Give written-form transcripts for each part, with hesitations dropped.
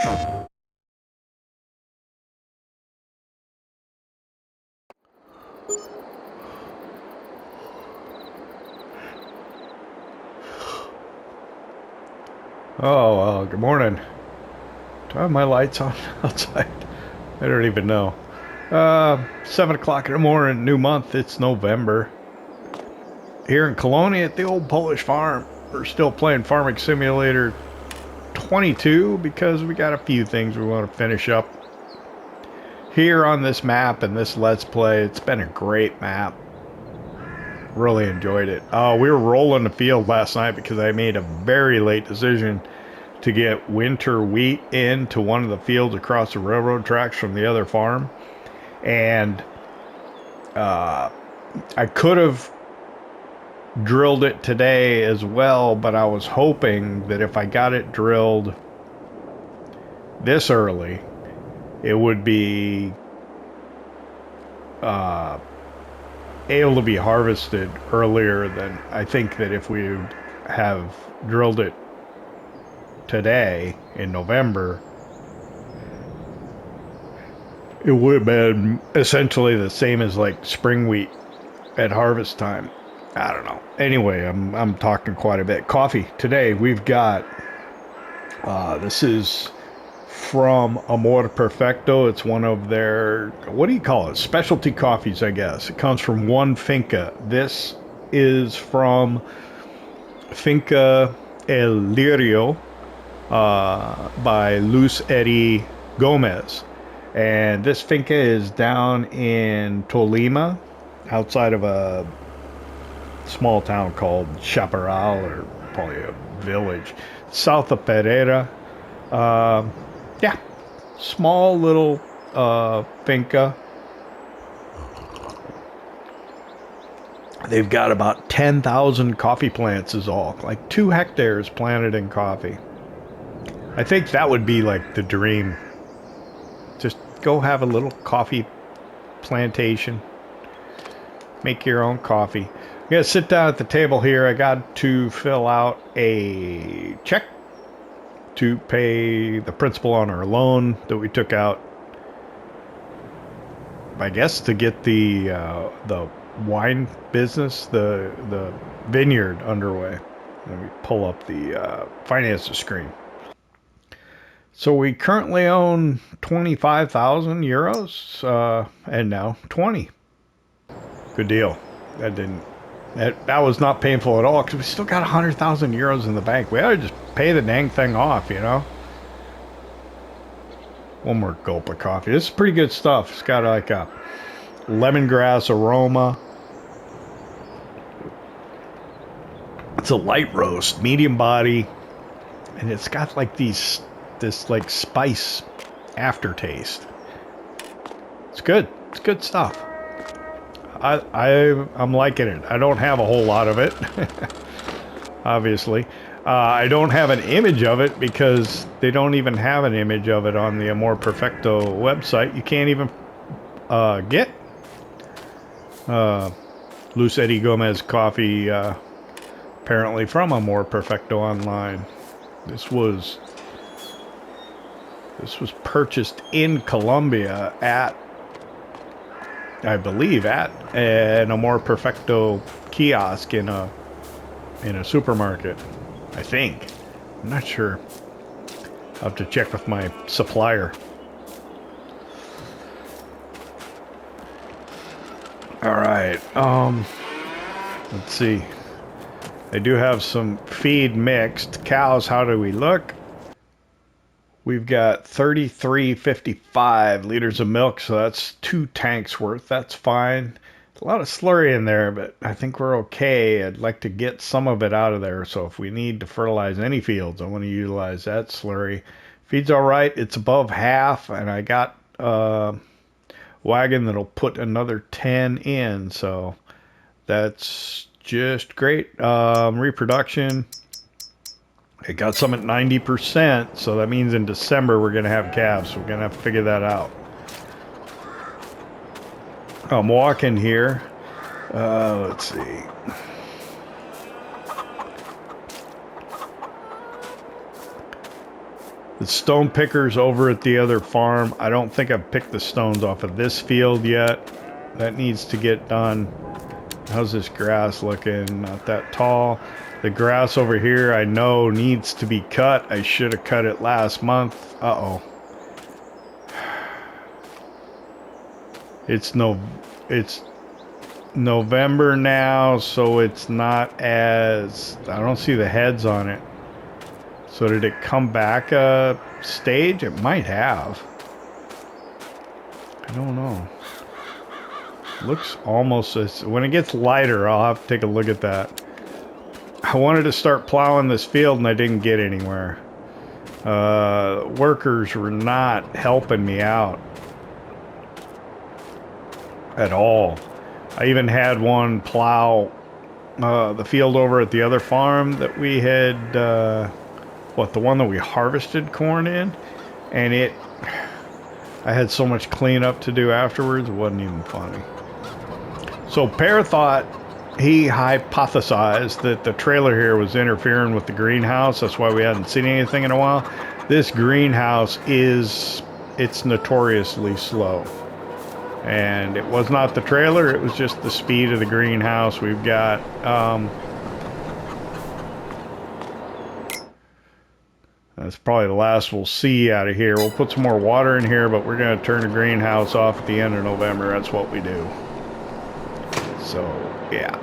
Oh, good morning. Do I have my lights on outside? I don't even know. 7 o'clock in the morning, new month, it's November. Here in Kolonia at the old Polish farm, we're still playing Farming Simulator 22 because we got a few things we want to finish up here on this map and this Let's Play. It's been a great map. Really enjoyed it. We were rolling the field last night because I made a very late decision to get winter wheat into one of the fields across the railroad tracks from the other farm. And I could have drilled it today as well, but I was hoping that if I got it drilled this early, it would be able to be harvested earlier than I think that if we have drilled it today in November, it would have been essentially the same as like spring wheat at harvest time. I don't know. Anyway, I'm talking quite a bit. Coffee today we've got this is from Amor Perfecto. It's one of their, what do you call it? Specialty coffees, I guess. It comes from one finca. This is from Finca El Lirio by Luz Eddie Gomez. And this finca is down in Tolima, outside of a small town called Chaparral, or probably a village, south of Pereira. Yeah, small little finca. They've got about 10,000 coffee plants is all. Like 2 hectares planted in coffee. I think that would be like the dream. Just go have a little coffee plantation. Make your own coffee. I'm going to sit down at the table here. I got to fill out a check to pay the principal on our loan that we took out, I guess, to get the wine business, the vineyard underway. Let me pull up the finances screen. So we currently own 25,000 euros, and now 20. Good deal. That was not painful at all, because we still got 100,000 euros in the bank. We ought to just pay the dang thing off, you know? One more gulp of coffee. This is pretty good stuff. It's got like a lemongrass aroma. It's a light roast, medium body, and it's got like this like spice aftertaste. It's good. It's good stuff. I'm liking it. I don't have a whole lot of it, obviously. I don't have an image of it because they don't even have an image of it on the Amor Perfecto website. You can't even get Luz Eddie Gomez coffee apparently from Amor Perfecto online. This was purchased in Colombia at, I believe, at an Amor Perfecto kiosk in a supermarket. I think. I'm not sure. I'll have to check with my supplier. All right. Let's see. I do have some feed mixed. Cows, how do we look? We've got 33.55 liters of milk, so that's 2 tanks worth. That's fine. A lot of slurry in there, but I think we're okay. I'd like to get some of it out of there, so if we need to fertilize any fields, I want to utilize that slurry. Feed's all right. It's above half, and I got a wagon that'll put another 10 in, so that's just great. Reproduction. It got some at 90%, so that means in December we're going to have calves. We're going to have to figure that out. I'm walking here. Let's see. The stone pickers over at the other farm. I don't think I've picked the stones off of this field yet. That needs to get done. How's this grass looking? Not that tall. The grass over here I know needs to be cut. I should have cut it last month. Uh-oh. It's November now, so it's not as... I don't see the heads on it. So did it come back a stage? It might have. I don't know. Looks almost as... When it gets lighter, I'll have to take a look at that. I wanted to start plowing this field and I didn't get anywhere. Workers were not helping me out at all. I even had one plow the field over at the other farm that we had, the one that we harvested corn in, and I had so much cleanup to do afterwards, it wasn't even funny. So Pear thought, he hypothesized that the trailer here was interfering with the greenhouse. That's why we hadn't seen anything in a while. This greenhouse it's notoriously slow. And it was not the trailer, it was just the speed of the greenhouse. We've got, that's probably the last we'll see out of here. We'll put some more water in here, but we're going to turn the greenhouse off at the end of November. That's what we do. So, yeah.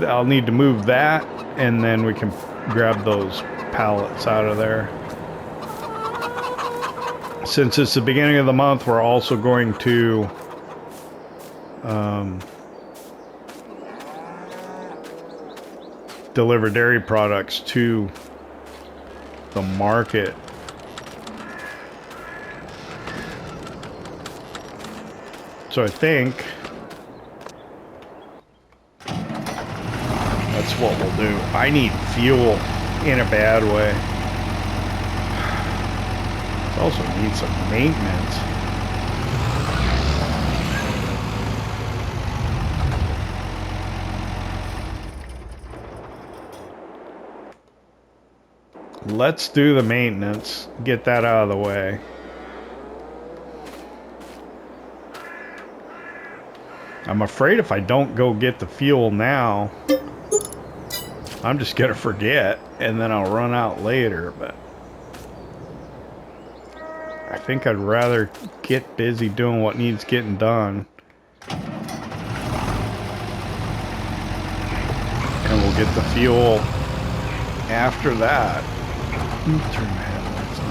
I'll need to move that, and then we can grab those pallets out of there. Since it's the beginning of the month, we're also going to deliver dairy products to the market. So I think that's what we'll do. I need fuel in a bad way. Also need some maintenance. Let's do the maintenance. Get that out of the way. I'm afraid if I don't go get the fuel now, I'm just gonna forget and then I'll run out later, but I think I'd rather get busy doing what needs getting done. And we'll get the fuel after that. Turn my headlights on.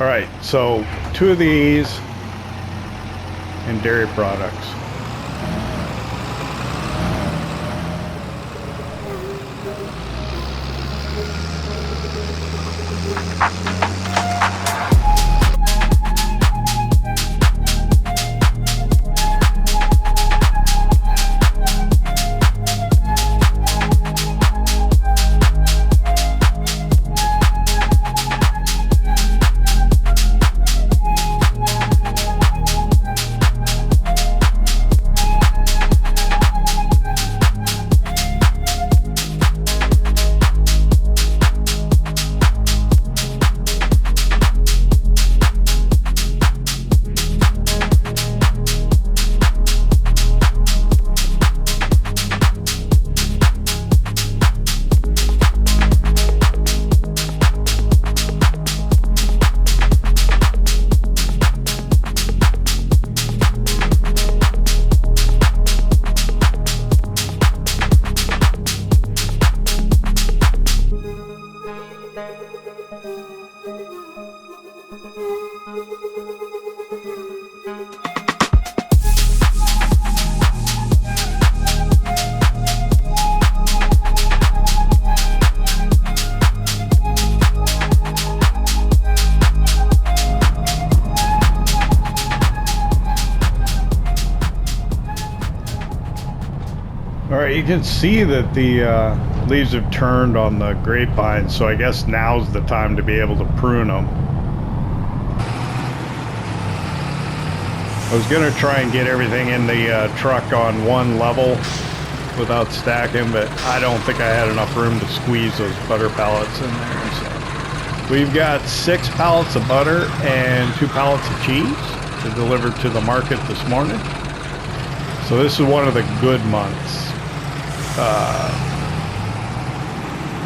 All right, so 2 of these and dairy products. Alright, you can see that the leaves have turned on the grapevine, so I guess now's the time to be able to prune them. I was going to try and get everything in the truck on one level without stacking, but I don't think I had enough room to squeeze those butter pallets in there. So we've got 6 pallets of butter and 2 pallets of cheese to deliver to the market this morning. So this is one of the good months.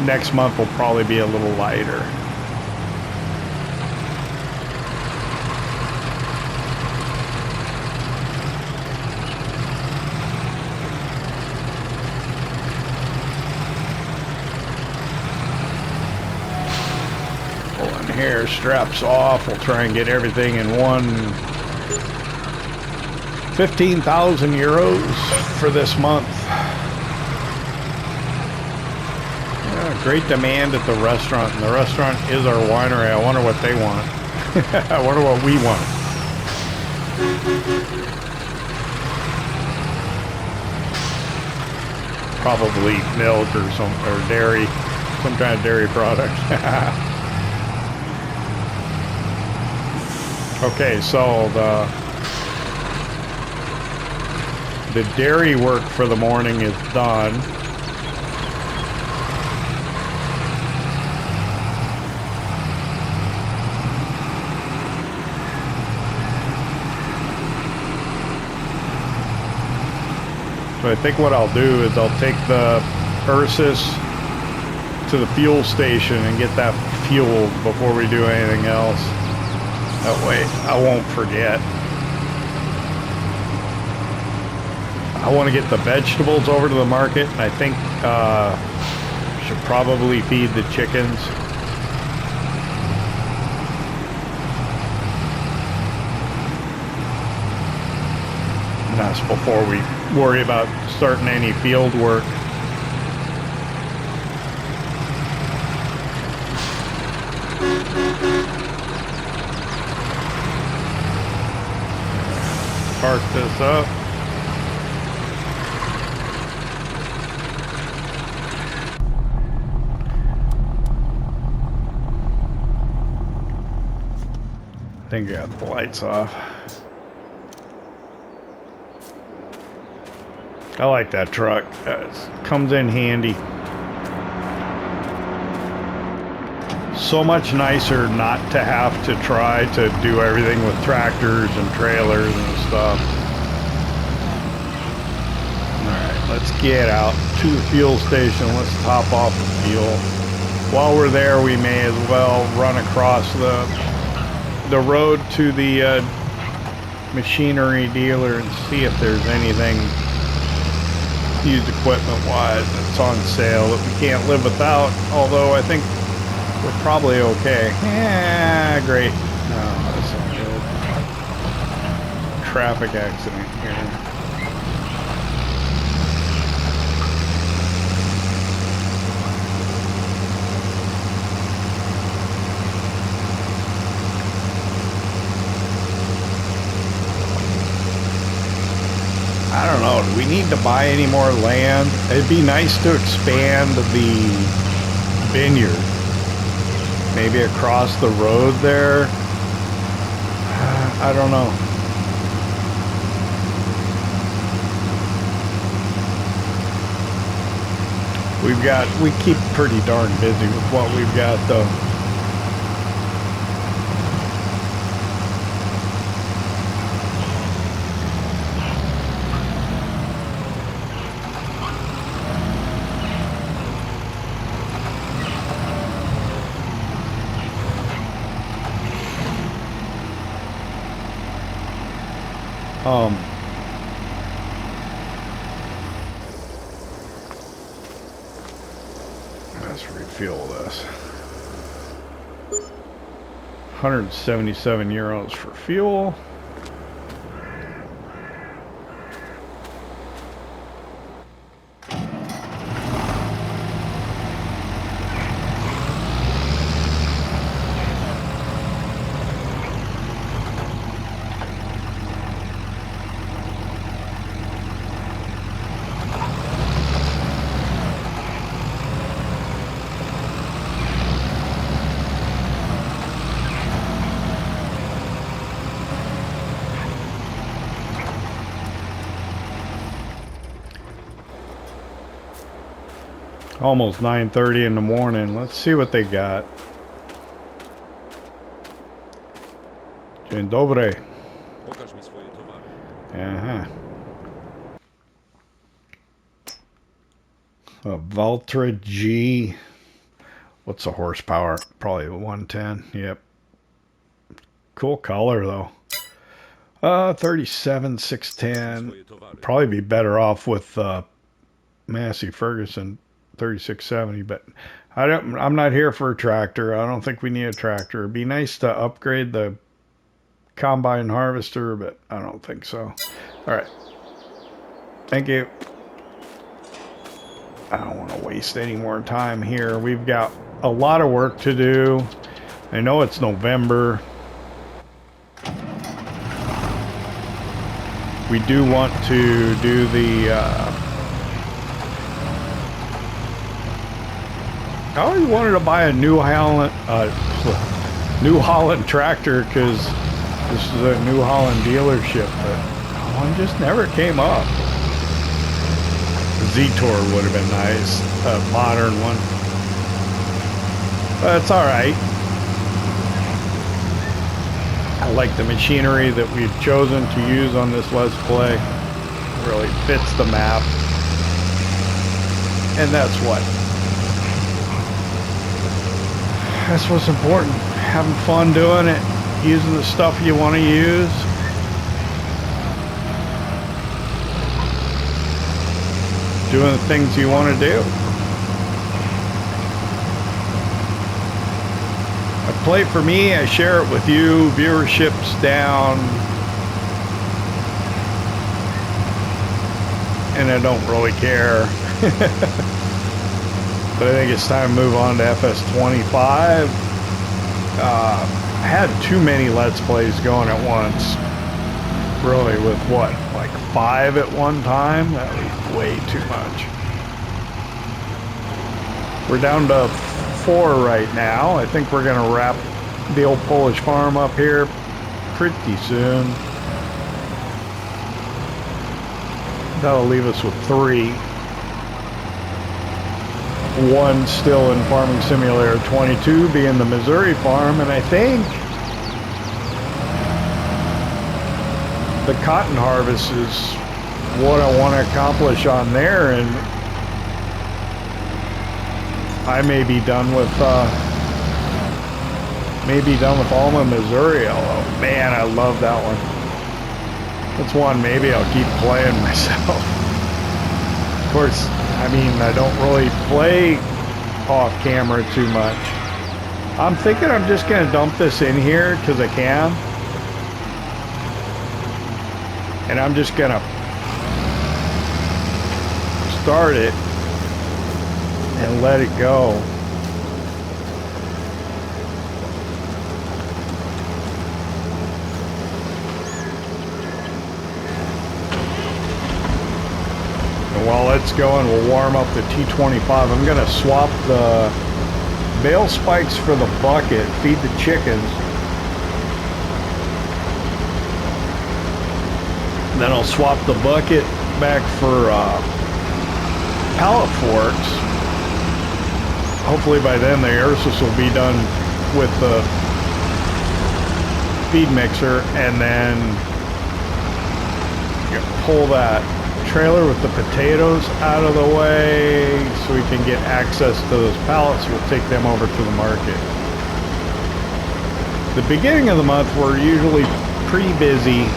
Next month will probably be a little lighter. Pulling hair straps off. We'll try and get everything in one. 15,000 euros for this month. Great demand at the restaurant, and the restaurant is our winery. I wonder what they want. I wonder what we want. Probably milk or dairy, some kind of dairy product. Okay, so the dairy work for the morning is done. So I think what I'll do is I'll take the Ursus to the fuel station and get that fueled before we do anything else. That way I won't forget. I want to get the vegetables over to the market, and I think should probably feed the chickens. And that's before we worry about starting any field work. Park this up. I think I got the lights off. I like that truck. It comes in handy. So much nicer not to have to try to do everything with tractors and trailers and stuff. Alright, let's get out to the fuel station. Let's top off the fuel. While we're there, we may as well run across the road to the machinery dealer and see if there's anything used equipment wise that's on sale that we can't live without, although I think we're probably okay. Yeah, great. No, that's not good. Traffic accident here. I don't know, do we need to buy any more land? It'd be nice to expand the vineyard. Maybe across the road there. I don't know. We keep pretty darn busy with what we've got though. Let's refuel this. 177 euros for fuel. Almost 9:30 in the morning. Let's see what they got. Dzień dobry. Pokaż mi swoje towary. Uh-huh. A Valtra G. What's the horsepower? Probably 110. Yep. Cool color though. 37 610. Probably be better off with Massey Ferguson 3670, but I'm not here for a tractor. I don't think we need a tractor. It'd be nice to upgrade the combine harvester, but I don't think so. All right. Thank you. I don't want to waste any more time here. We've got a lot of work to do. I know it's November. We do want to do the I always wanted to buy a New Holland tractor because this is a New Holland dealership, but one just never came up. Z-Tour would have been nice, a modern one. But it's alright. I like the machinery that we've chosen to use on this Let's Play. It really fits the map. And that's what's important. Having fun doing it, using the stuff you want to use. Doing the things you want to do. I play for me, I share it with you, viewership's down. And I don't really care. But I think it's time to move on to FS25. I had too many Let's Plays going at once. Really, with what, like 5 at one time? That was way too much. We're down to 4 right now. I think we're gonna wrap the old Polish farm up here pretty soon. That'll leave us with 3. 1 still in Farming Simulator 22 being the Missouri farm, and I think the cotton harvest is what I want to accomplish on there, and I may be done with Alma, Missouri. Oh man, I love that one. That's one maybe I'll keep playing myself. Of course, I mean, I don't really play off camera too much. I'm thinking I'm just gonna dump this in here because I can. And I'm just gonna start it and let it go. And while it's going, we'll warm up the T25. I'm gonna swap the bale spikes for the bucket, feed the chickens. Then I'll swap the bucket back for pallet forks. Hopefully by then the air system will be done with the feed mixer, and then you pull that trailer with the potatoes out of the way so we can get access to those pallets. We'll take them over to the market. The beginning of the month we're usually pretty busy,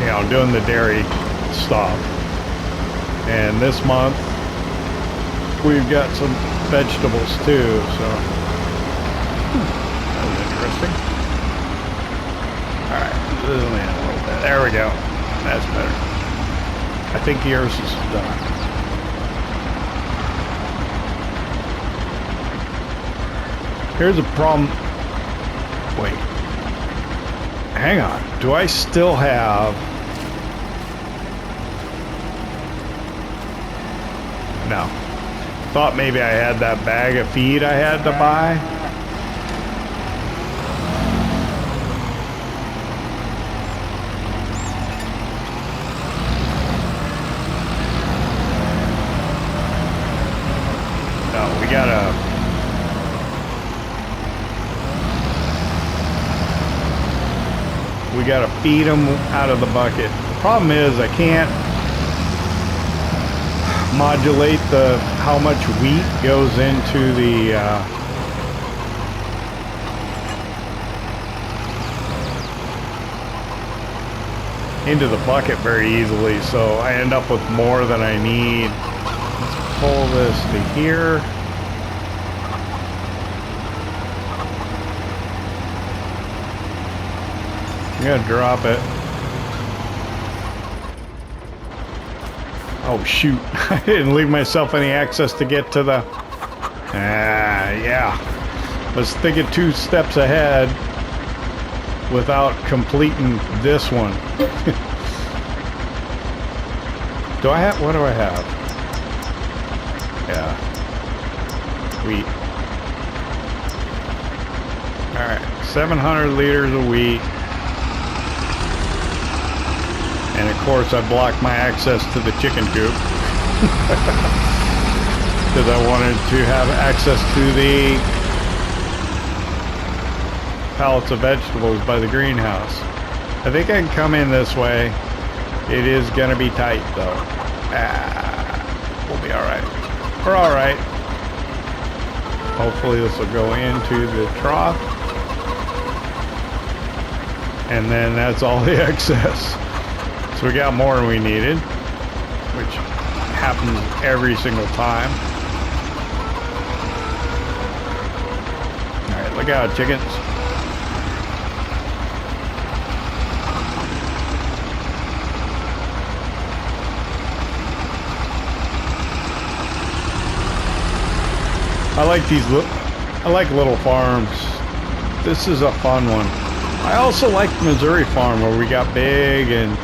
you know, doing the dairy stuff. And this month we've got some vegetables too, so that was interesting. Alright, zoom in a little bit. There we go. That's better. I think yours is done. Here's a problem. Wait. Hang on. Do I still have... No. Thought maybe I had that bag of feed I had to buy. we gotta feed them out of the bucket. The problem is I can't modulate how much wheat goes into the bucket very easily, so I end up with more than I need. Let's pull this to here. I'm gonna drop it. Oh shoot, I didn't leave myself any access to get to the... yeah. Was thinking 2 steps ahead without completing this one. Do I have... what do I have? Yeah. Wheat. Alright, 700 liters of wheat. And of course I blocked my access to the chicken coop. Because I wanted to have access to the pallets of vegetables by the greenhouse. I think I can come in this way. It is gonna be tight though. We'll be alright. We're alright. Hopefully this will go into the trough. And then that's all the excess. So we got more than we needed, which happens every single time. Alright, look out, chickens. I like these I like little farms. This is a fun one. I also like Missouri farm where we got big, and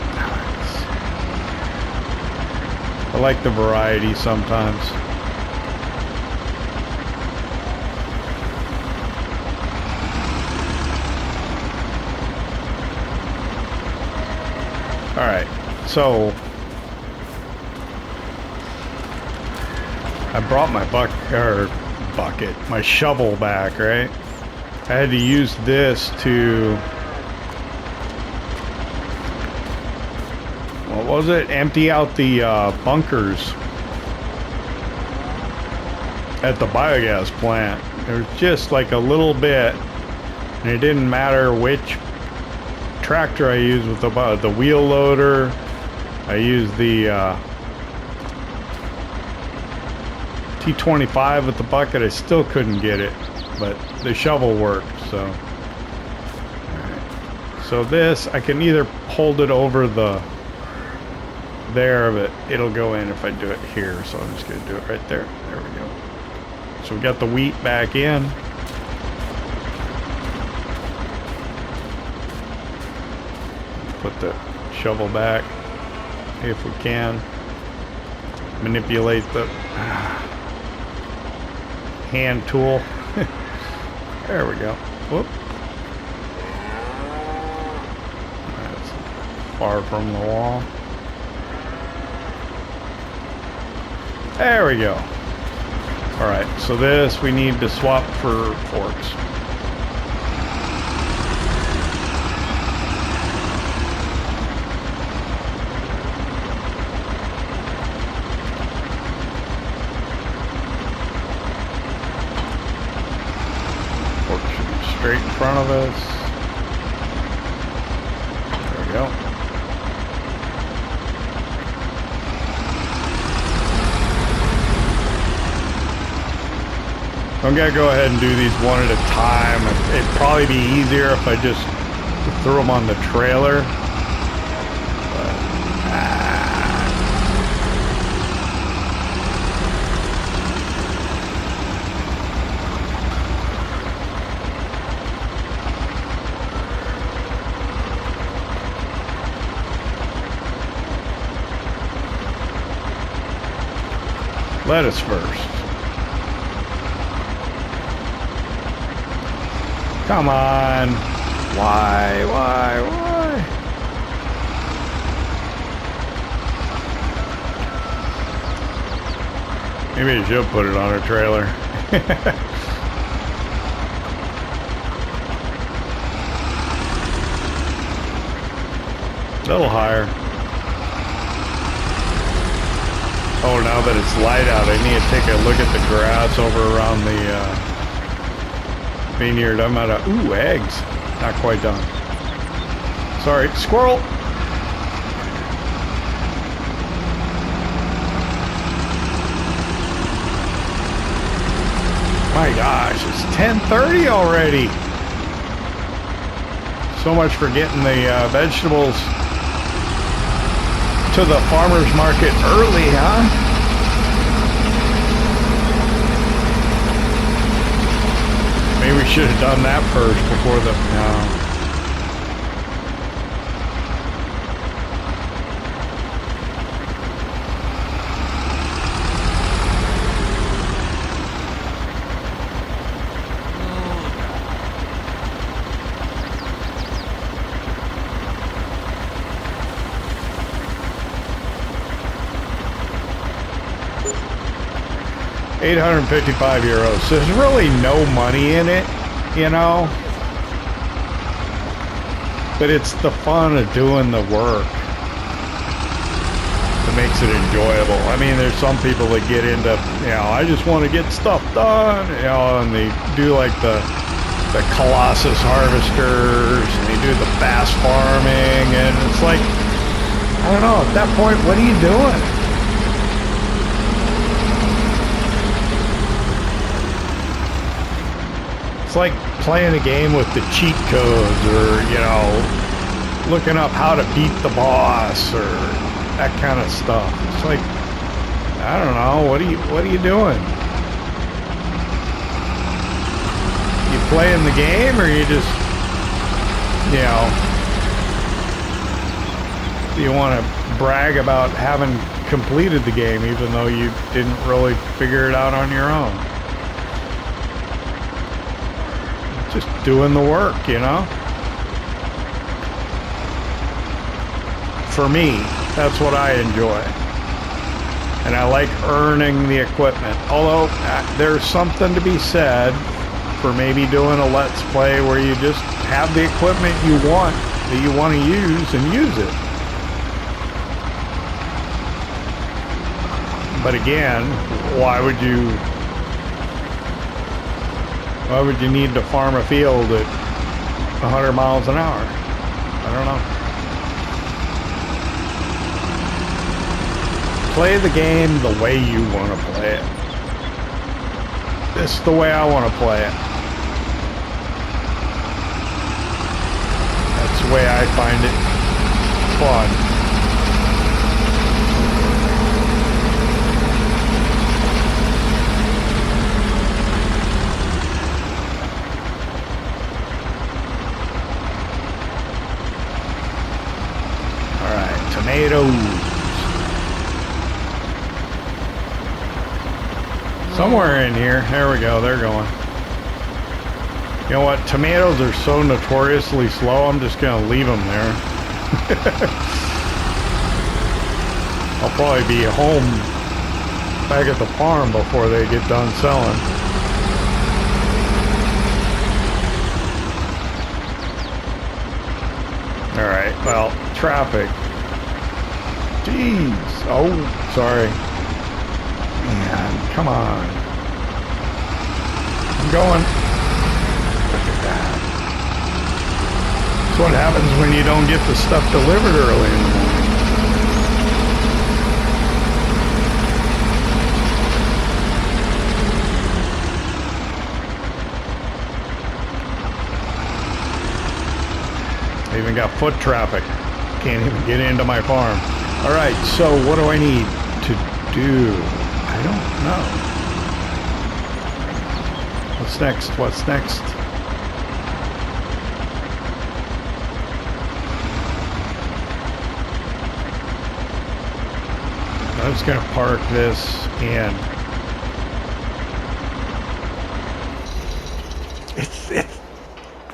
I like the variety sometimes. Alright, so I brought my my shovel back, right? I had to use this to, what was it? Empty out the bunkers at the biogas plant. There was just like a little bit, and it didn't matter which tractor I used with the wheel loader. I used the T25 with the bucket. I still couldn't get it, but the shovel worked. So, right. So this, I can either hold it over there, but it'll go in if I do it here. So I'm just gonna do it right there. There we go. So we got the wheat back in. Put the shovel back if we can. Manipulate the hand tool. There we go. Whoop. That's far from the wall. There we go. Alright, so this we need to swap for forks. Straight in front of us. There we go. I'm gonna go ahead and do these one at a time. It'd probably be easier if I just threw them on the trailer. Lettuce first. Come on. Why? Maybe I should put it on a trailer. A little higher. Oh, now that it's light out, I need to take a look at the grass over around the vineyard. I'm out of... Ooh, eggs. Not quite done. Sorry, squirrel. My gosh, it's 10:30 already. So much for getting the vegetables to the farmer's market early, huh? Maybe we should have done that first before the... No. 855 euros. There's really no money in it, you know? But it's the fun of doing the work that makes it enjoyable. I mean, there's some people that get into, you know, I just want to get stuff done, you know, and they do like the Colossus harvesters, and they do the fast farming, and it's like, I don't know, at that point, what are you doing? It's like playing a game with the cheat codes, or, you know, looking up how to beat the boss, or that kind of stuff. It's like, I don't know, what are you doing? You playing the game, or you just, you know, you want to brag about having completed the game even though you didn't really figure it out on your own? Just doing the work, you know? For me, that's what I enjoy. And I like earning the equipment. Although, there's something to be said for maybe doing a Let's Play where you just have the equipment you want, that you want to use, and use it. But again, why would you need to farm a field at 100 miles an hour? I don't know. Play the game the way you want to play it. This is the way I want to play it. That's the way I find it fun. Tomatoes. Somewhere in here. There we go. They're going. You know what? Tomatoes are so notoriously slow, I'm just going to leave them there. I'll probably be home back at the farm before they get done selling. Alright, well, traffic. Jeez. Oh, sorry. Man, come on. I'm going. Look at that. That's what happens when you don't get the stuff delivered early in the morning. I even got foot traffic. Can't even get into my farm. Alright, so what do I need to do? I don't know. What's next? What's next? I'm just going to park this in.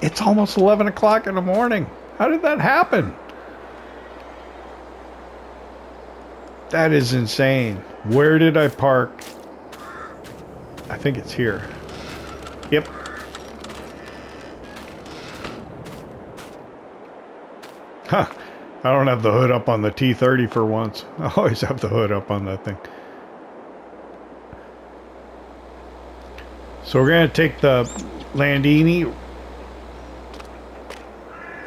It's almost 11 o'clock in the morning. How did that happen? That is insane. Where did I park? I think it's here. Yep. Huh. I don't have the hood up on the T30 for once. I always have the hood up on that thing. So we're going to take the Landini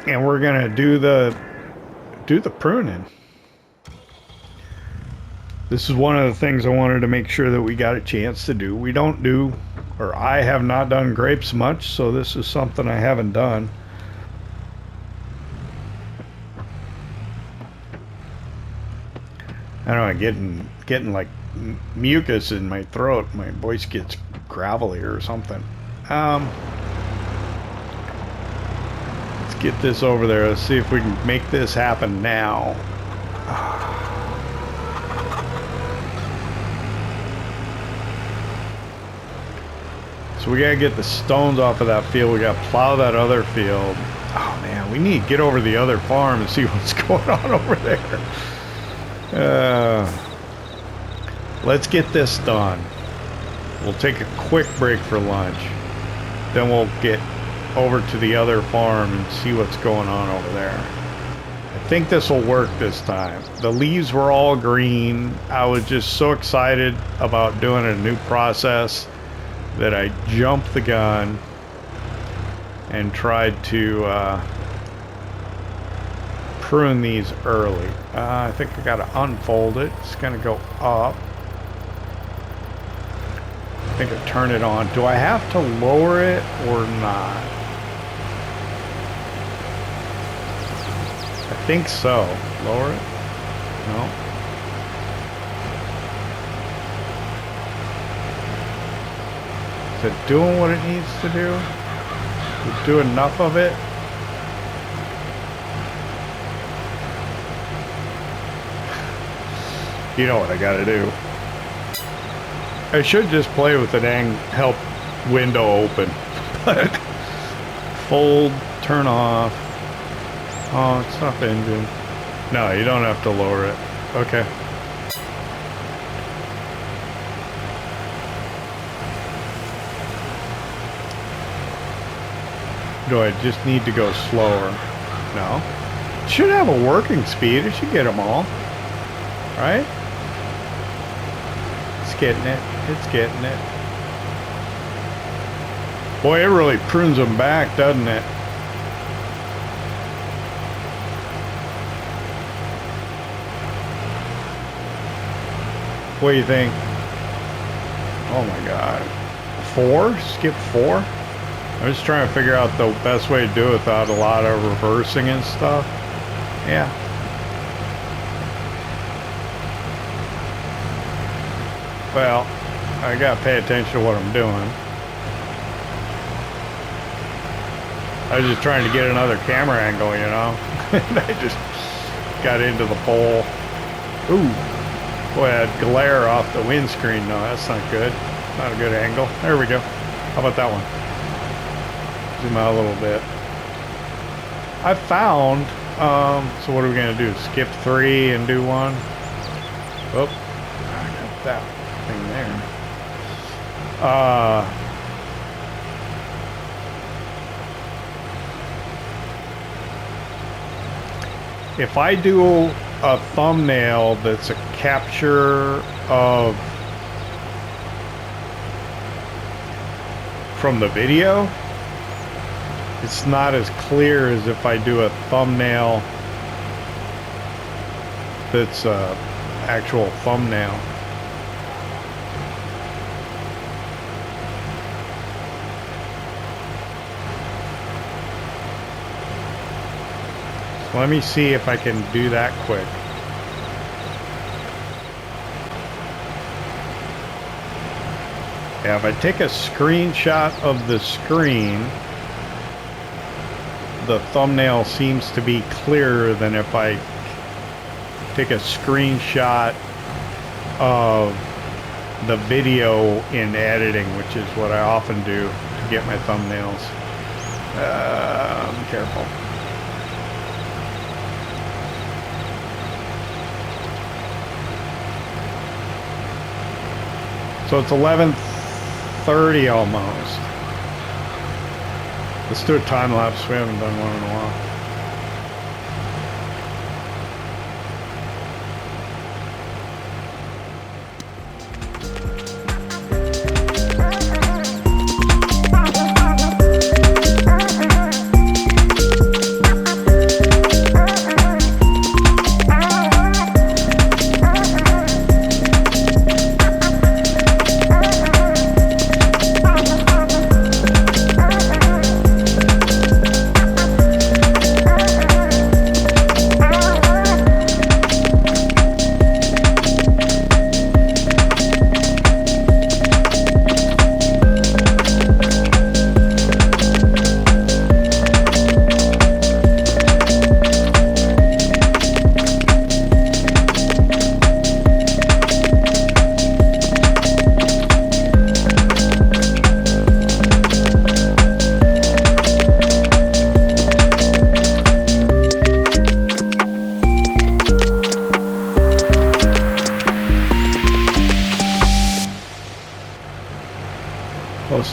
and we're going to do the pruning. This is one of the things I wanted to make sure that we got a chance to do. We don't do, or I have not done grapes much, so this is something I haven't done. I don't know, getting like mucus in my throat. My voice gets gravelly or something. Let's get this over there. Let's see if we can make this happen now. So we gotta get the stones off of that field. We gotta plow that other field. Oh man, we need to get over to the other farm and see what's going on over there. Let's get this done. We'll take a quick break for lunch. Then we'll get over to the other farm and see what's going on over there. I think this will work this time. The leaves were all green. I was just so excited about doing a new process that I jumped the gun and tried to prune these early. I think I gotta unfold it. It's gonna go up. I think I turn it on. Do I have to lower it or not? I think so. Lower it? No. Is it doing what it needs to do? Does it do enough of it? You know what I gotta do. I should just play with the dang help window open. But fold, turn off. Oh, it's not the engine. No, you don't have to lower it. Okay. Do I just need to go slower? No. It should have a working speed. It should get them all. Right? It's getting it. It's getting it. Boy, it really prunes them back, doesn't it? What do you think? Oh my god. 4? Skip 4? I'm just trying to figure out the best way to do it without a lot of reversing and stuff. Yeah. Well, I gotta pay attention to what I'm doing. I was just trying to get another camera angle, you know? And I just got into the pole. Ooh. Boy, that glare off the windscreen. No, that's not good. Not a good angle. There we go. How about that one? Zoom out a little bit. I found, so what are we gonna do? Skip 3 and do 1? Oh, I got that thing there. If I do a thumbnail that's a capture of from the video, it's not as clear as if I do a thumbnail that's a actual thumbnail. So let me see if I can do that quick. Yeah, if I take a screenshot of the screen, the thumbnail seems to be clearer than if I take a screenshot of the video in editing, which is what I often do to get my thumbnails. Be careful. So it's 11:30 almost. Let's do a time lapse. We haven't done one in a while.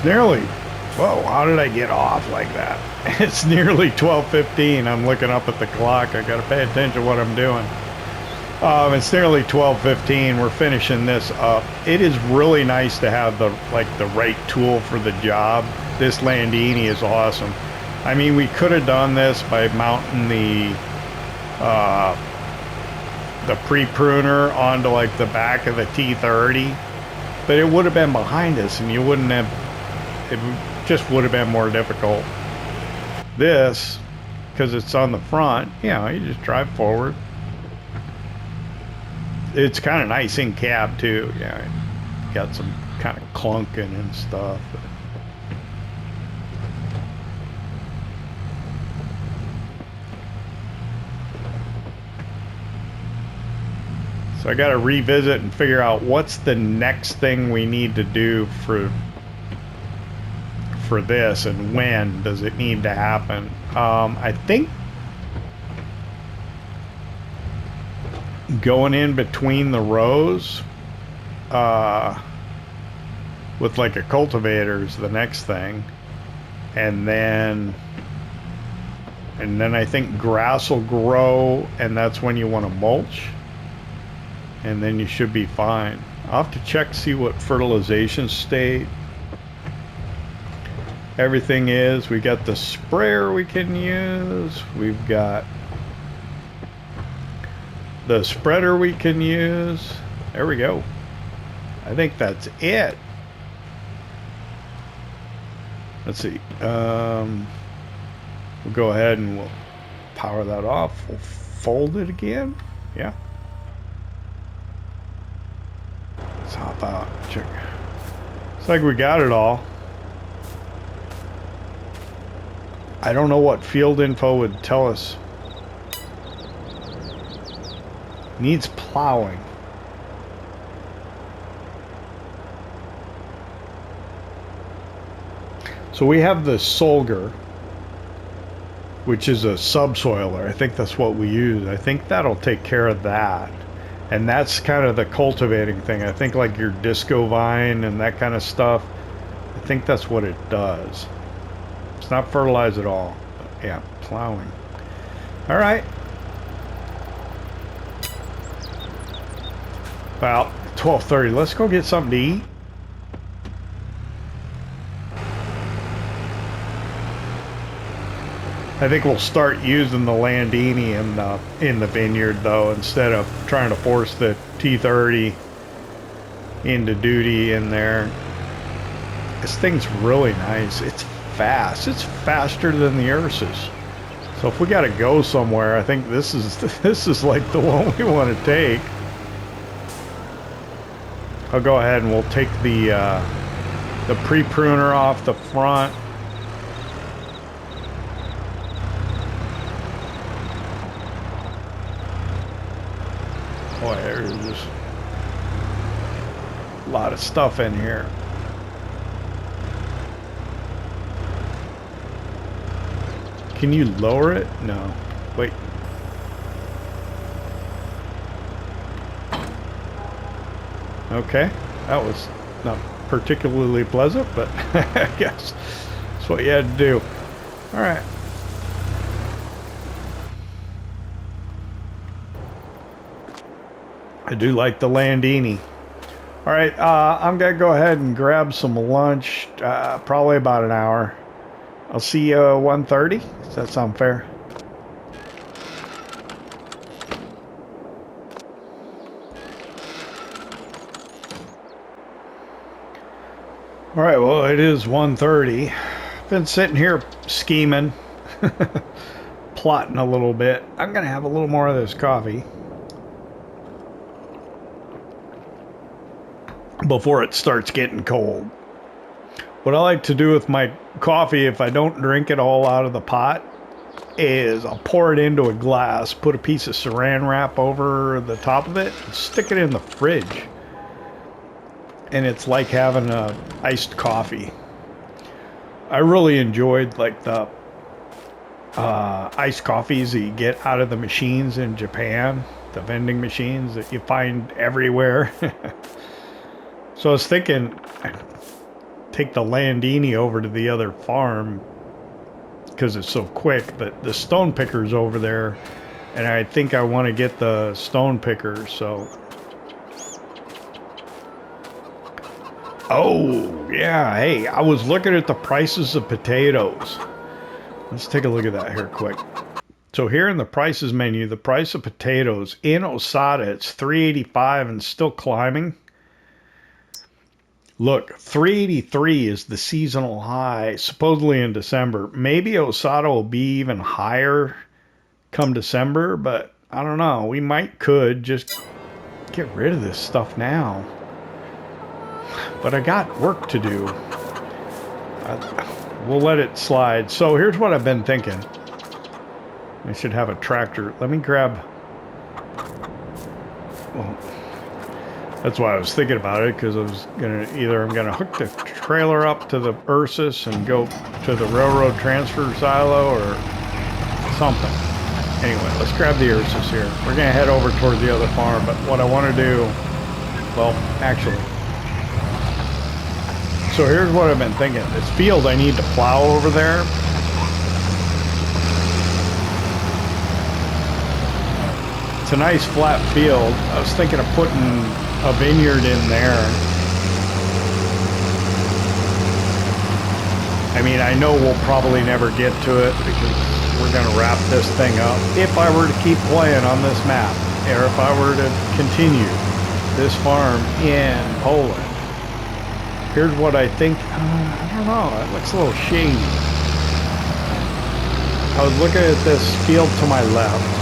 nearly, whoa, how did I get off like that? It's nearly 12:15. I'm looking up at the clock. I got to pay attention to what I'm doing. It's nearly 12:15. We're finishing this up. It is really nice to have the right tool for the job. This Landini is awesome. I mean, we could have done this by mounting the pre-pruner onto like the back of the T30, but it would have been behind us, and you wouldn't have. It just would have been more difficult. This, because it's on the front, you know, you just drive forward. It's kind of nice in cab too. Yeah, got some kind of clunking and stuff. So I got to revisit and figure out what's the next thing we need to do for this, and when does it need to happen. I think going in between the rows with like a cultivator is the next thing, and then I think grass will grow, and that's when you want to mulch, and then you should be fine. I'll have to check, see what fertilization state everything is. We got the sprayer we can use. We've got the spreader we can use. There we go. I think that's it. Let's see. We'll go ahead and we'll power that off. We'll fold it again. Yeah. Let's hop out. Check. Looks like we got it all. I don't know what field info would tell us. Needs plowing. So we have the Solger, which is a subsoiler. I think that's what we use. I think that'll take care of that. And that's kind of the cultivating thing. I think like your disco vine and that kind of stuff, I think that's what it does. It's not fertilized at all. But yeah, plowing. All right. About 12:30. Let's go get something to eat. I think we'll start using the Landini in the vineyard though, instead of trying to force the T30 into duty in there. This thing's really nice. It's fast. It's faster than the Ursus. So if we got to go somewhere, I think this is like the one we want to take. I'll go ahead and we'll take the pre-pruner off the front. Boy, there's just a lot of stuff in here. Can you lower it? No. Wait. Okay. That was not particularly pleasant, but I guess that's what you had to do. All right. I do like the Landini. All right, I'm gonna go ahead and grab some lunch. Probably about an hour. I'll see you 1:30. Does that sound fair? All right. Well, it is 1:30. Been sitting here scheming, plotting a little bit. I'm gonna have a little more of this coffee before it starts getting cold. What I like to do with my coffee, if I don't drink it all out of the pot, is I'll pour it into a glass, put a piece of saran wrap over the top of it, and stick it in the fridge. And it's like having a iced coffee. I really enjoyed like the iced coffees that you get out of the machines in Japan, the vending machines that you find everywhere. So I was thinking, take the Landini over to the other farm because it's so quick, but the stone picker's over there, and I think I want to get the stone picker, so... Oh, yeah, hey, I was looking at the prices of potatoes. Let's take a look at that here quick. So here in the prices menu, the price of potatoes in Osada, it's $3.85 and still climbing. Look, $3.83 is the seasonal high, supposedly in December. Maybe Osada will be even higher come December, but I don't know. We could just get rid of this stuff now. But I got work to do. We'll let it slide. So here's what I've been thinking. I should have a tractor. Let me grab... Well, that's why I was thinking about it, because I was gonna I'm gonna hook the trailer up to the Ursus and go to the railroad transfer silo or something. Anyway, let's grab the Ursus here. We're gonna head over toward the other farm, but what I want to do, well, actually, so here's what I've been thinking. This field I need to plow over there. It's a nice flat field. I was thinking of putting a vineyard in there. I mean, I know we'll probably never get to it because we're going to wrap this thing up. If I were to keep playing on this map, or if I were to continue this farm in Poland, here's what I think. I don't know. It looks a little shady. I was looking at this field to my left.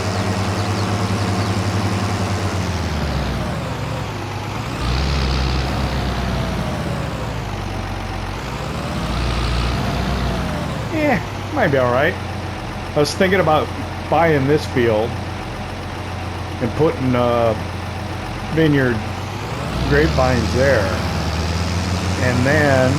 Might be alright. I was thinking about buying this field and putting vineyard grapevines there. And then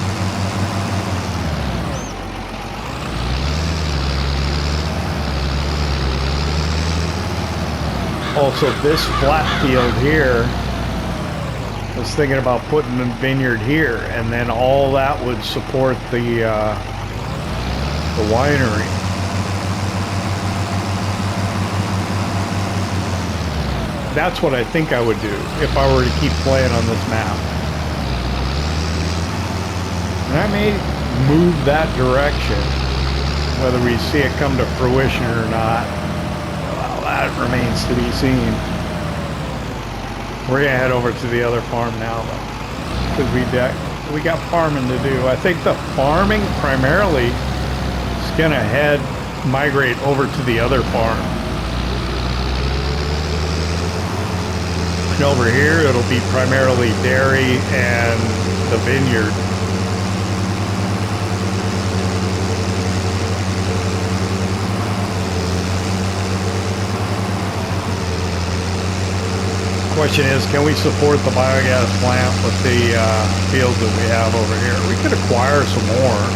also this flat field here, I was thinking about putting a vineyard here, and then all that would support the winery. That's what I think I would do if I were to keep playing on this map. And I may move that direction. Whether we see it come to fruition or not, well, that remains to be seen. We're gonna head over to the other farm now, though, because we got farming to do. I think the farming primarily gonna migrate over to the other farm. And over here it'll be primarily dairy and the vineyard. Question is, can we support the biogas plant with the fields that we have over here? We could acquire some more.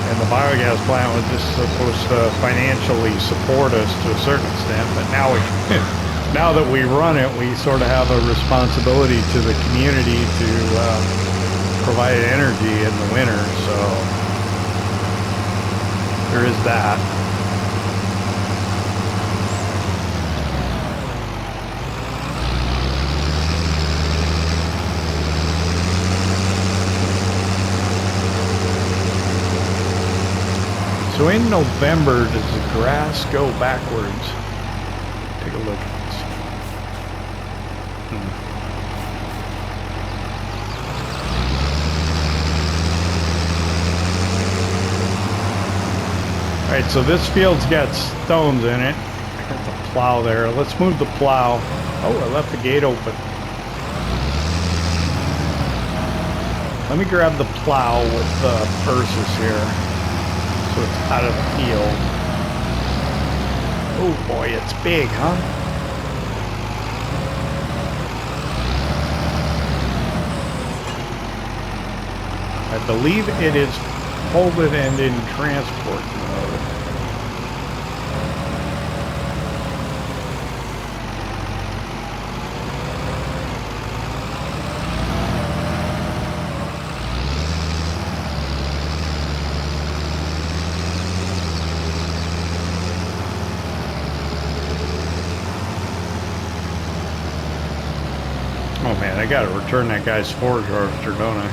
And the biogas plant was just supposed to financially support us to a certain extent, but now now that we run it, we sort of have a responsibility to the community to provide energy in the winter, so there is that. So in November, does the grass go backwards? Take a look at this. Alright, so this field's got stones in it. I got the plow there. Let's move the plow. Oh, I left the gate open. Let me grab the plow with the Ursus here. So it's out of the field. Oh boy, it's big, huh? I believe it is folded and in transport mode. man, I gotta return that guy's forage harvester, don't I?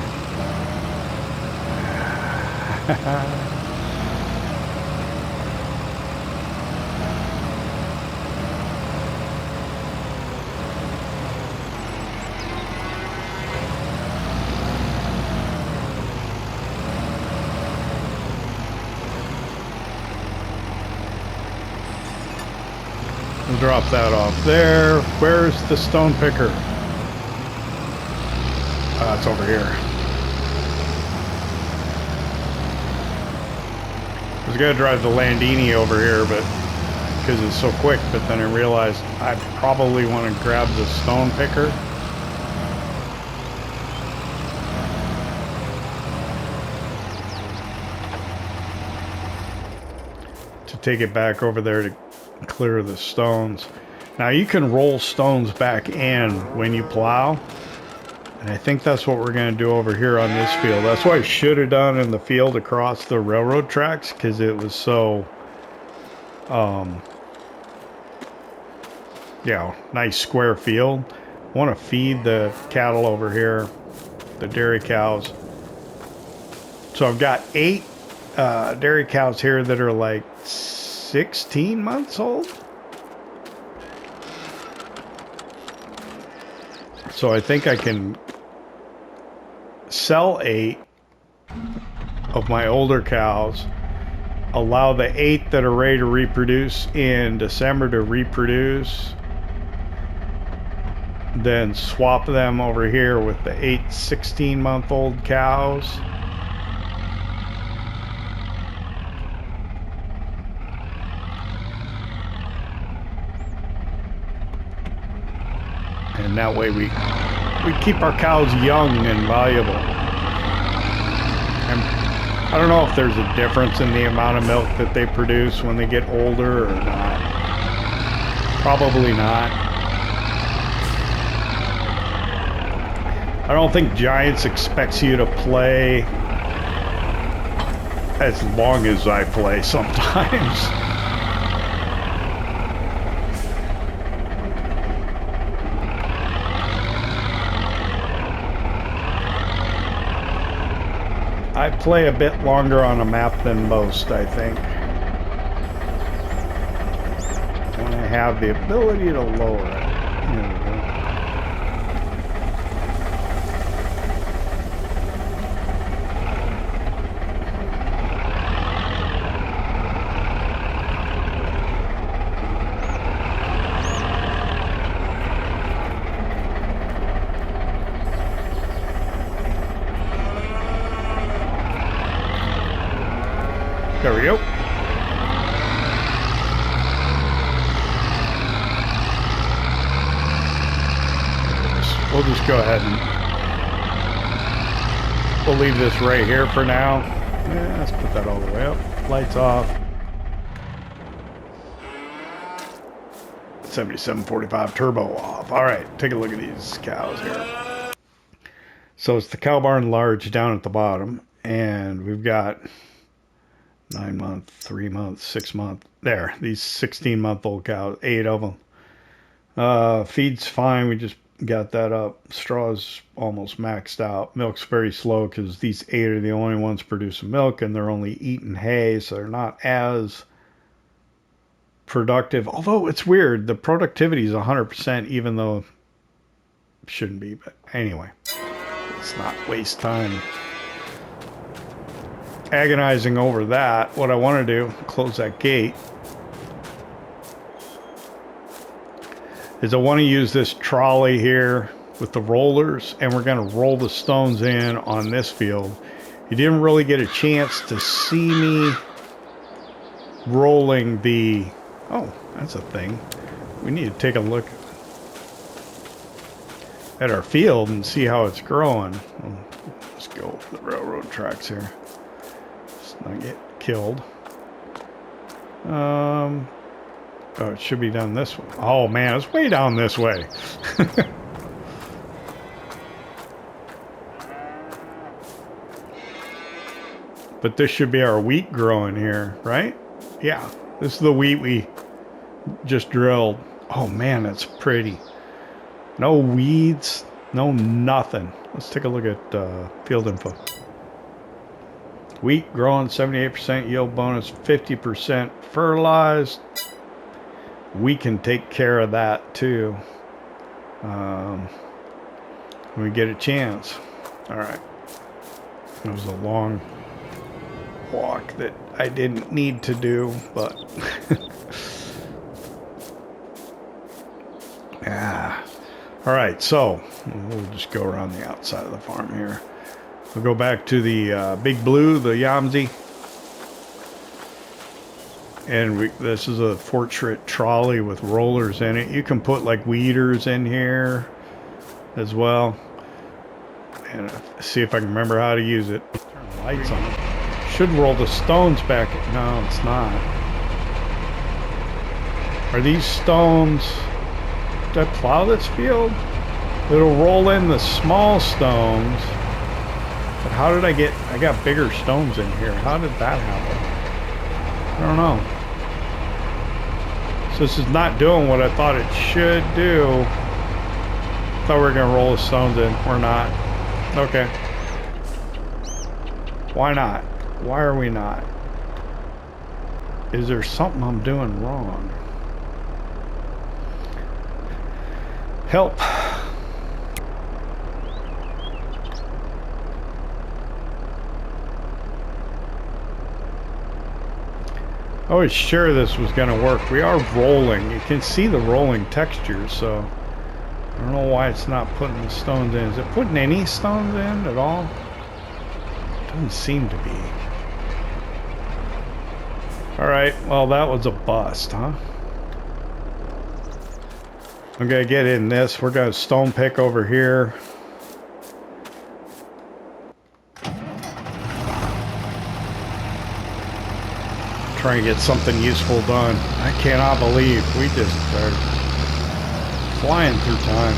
We'll drop that off there. Where's the stone picker? It's over here. I was gonna drive the Landini over here, but because it's so quick, but then I realized I probably want to grab the stone picker. To take it back over there to clear the stones. Now you can roll stones back in when you plow, and I think that's what we're going to do over here on this field. That's what I should have done in the field across the railroad tracks, because it was so yeah, nice square field. I want to feed the cattle over here, the dairy cows. So I've got 8 dairy cows here that are like 16 months old. So I think I can sell 8 of my older cows, allow the 8 that are ready to reproduce in December to reproduce, then swap them over here with the 8 16-month-old cows. And that way we keep our cows young and valuable. And I don't know if there's a difference in the amount of milk that they produce when they get older or not. Probably not. I don't think Giants expects you to play as long as I play sometimes. I play a bit longer on a map than most, I think. When I have the ability to lower it. Here we go. There we go. We'll just go ahead and we'll leave this right here for now. Yeah, let's put that all the way up. Lights off. 7745 turbo off. All right, take a look at these cows here. So it's the cow barn large down at the bottom, and we've got 9 month, 3 month, 6 month. There, these 16-month-old cows, 8 of them. Feed's fine. We just got that up. Straw's almost maxed out. Milk's very slow because these 8 are the only ones producing milk, and they're only eating hay, so they're not as productive. Although it's weird, the productivity is 100%, even though it shouldn't be. But anyway, let's not waste time agonizing over that. What I want to do, close that gate, is I want to use this trolley here with the rollers, and we're going to roll the stones in on this field. You didn't really get a chance to see me rolling the... Oh, that's a thing. We need to take a look at our field and see how it's growing. Let's go for the railroad tracks here. Not get killed. Oh, it should be down this way. Oh man, it's way down this way. But this should be our wheat growing here, right? Yeah, this is the wheat we just drilled. Oh man, that's pretty. No weeds. No, nothing. Let's take a look at field info. Wheat growing, 78% yield bonus, 50% fertilized. We can take care of that too when we get a chance. All right. It was a long walk that I didn't need to do, but yeah. All right, so we'll just go around the outside of the farm here. We'll go back to the Big Blue, the Yamzi. And this is a Fortschritt trolley with rollers in it. You can put like weeders in here as well. And see if I can remember how to use it. Turn the lights on. Should roll the stones back. No, it's not. Are these stones... Did I plow this field? It'll roll in the small stones. But how did I got bigger stones in here. How did that happen? I don't know. So this is not doing what I thought it should do. I thought we were going to roll the stones in. We're not. Okay. Why not? Why are we not? Is there something I'm doing wrong? Help. I was sure this was going to work. We are rolling. You can see the rolling texture, so I don't know why it's not putting the stones in. Is it putting any stones in at all? Doesn't seem to be. Alright, well that was a bust, huh? I'm gonna get in this. We're gonna stone pick over here. Trying to get something useful done. I cannot believe we just are flying through time.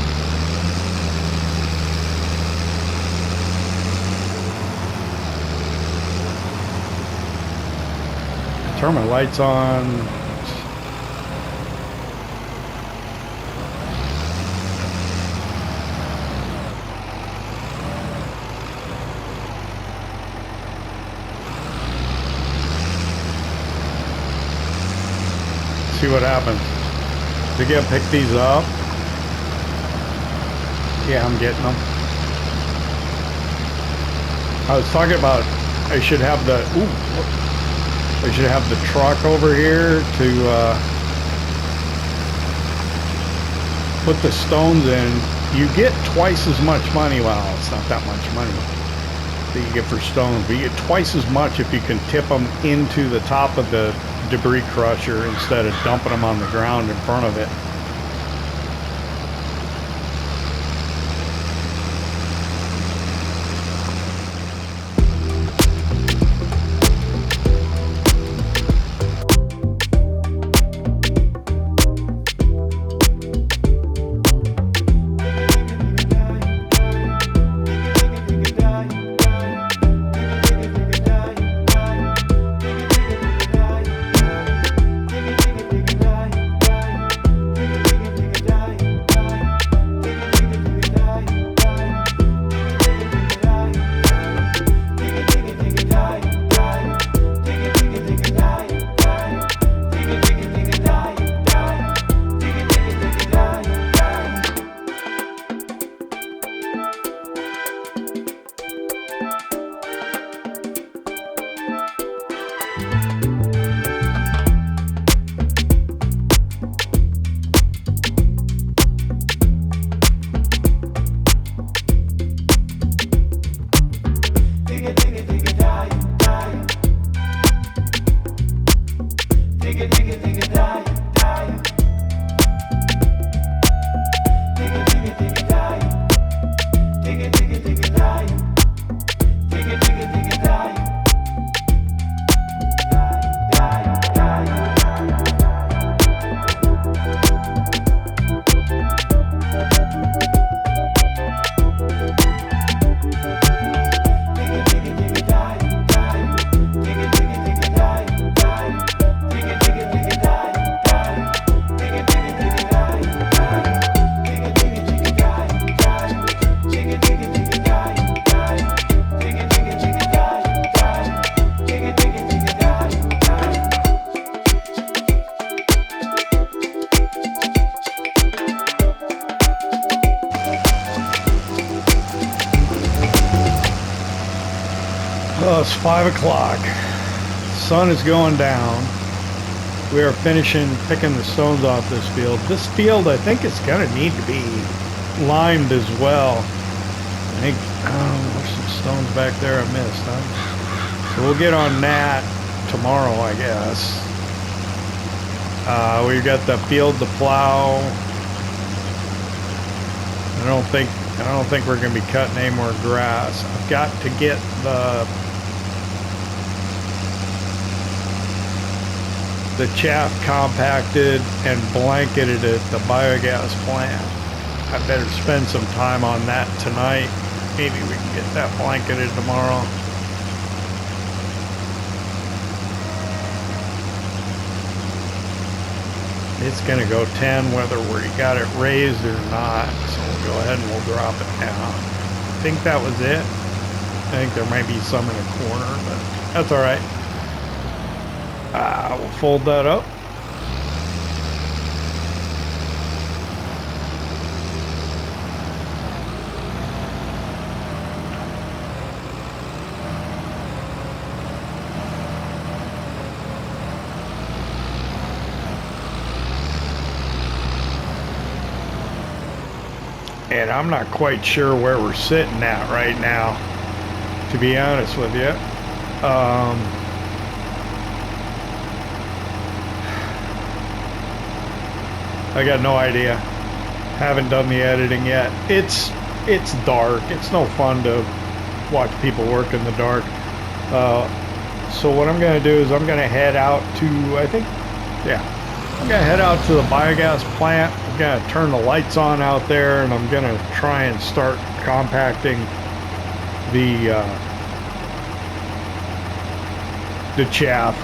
Turn my lights on. See what happens. Did you get pick these up? Yeah, I'm getting them. I was talking about I should have the I should have the truck over here to put the stones in. You get twice as much money. Well, it's not that much money that you get for stones, but you get twice as much if you can tip them into the top of the debris crusher instead of dumping them on the ground in front of it. It's 5 o'clock. Sun is going down. We are finishing picking the stones off this field. This field, I think, is going to need to be limed as well. I think, there's some stones back there I missed, huh? So we'll get on that tomorrow, I guess. We've got the field to plow. I don't think we're going to be cutting any more grass. I've got to get the chaff compacted and blanketed at the biogas plant. I better spend some time on that tonight. Maybe we can get that blanketed tomorrow. It's going to go 10 whether we got it raised or not. So we'll go ahead and we'll drop it down. I think that was it. I think there might be some in the corner, but that's all right. We'll fold that up. And I'm not quite sure where we're sitting at right now, to be honest with you. I got no idea. Haven't done the editing yet. It's dark. It's no fun to watch people work in the dark. So what I'm going to do is I'm going to head out to, I'm going to head out to the biogas plant. I'm going to turn the lights on out there, and I'm going to try and start compacting the chaff.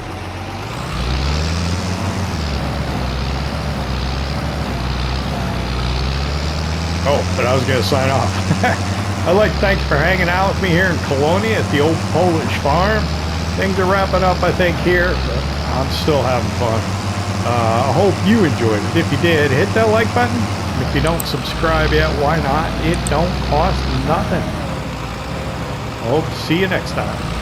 Oh, but I was going to sign off. I'd like to thank you for hanging out with me here in Kolonia at the old Polish farm. Things are wrapping up, I think, here, but I'm still having fun. I hope you enjoyed it. If you did, hit that like button. If you don't subscribe yet, why not? It don't cost nothing. I hope to see you next time.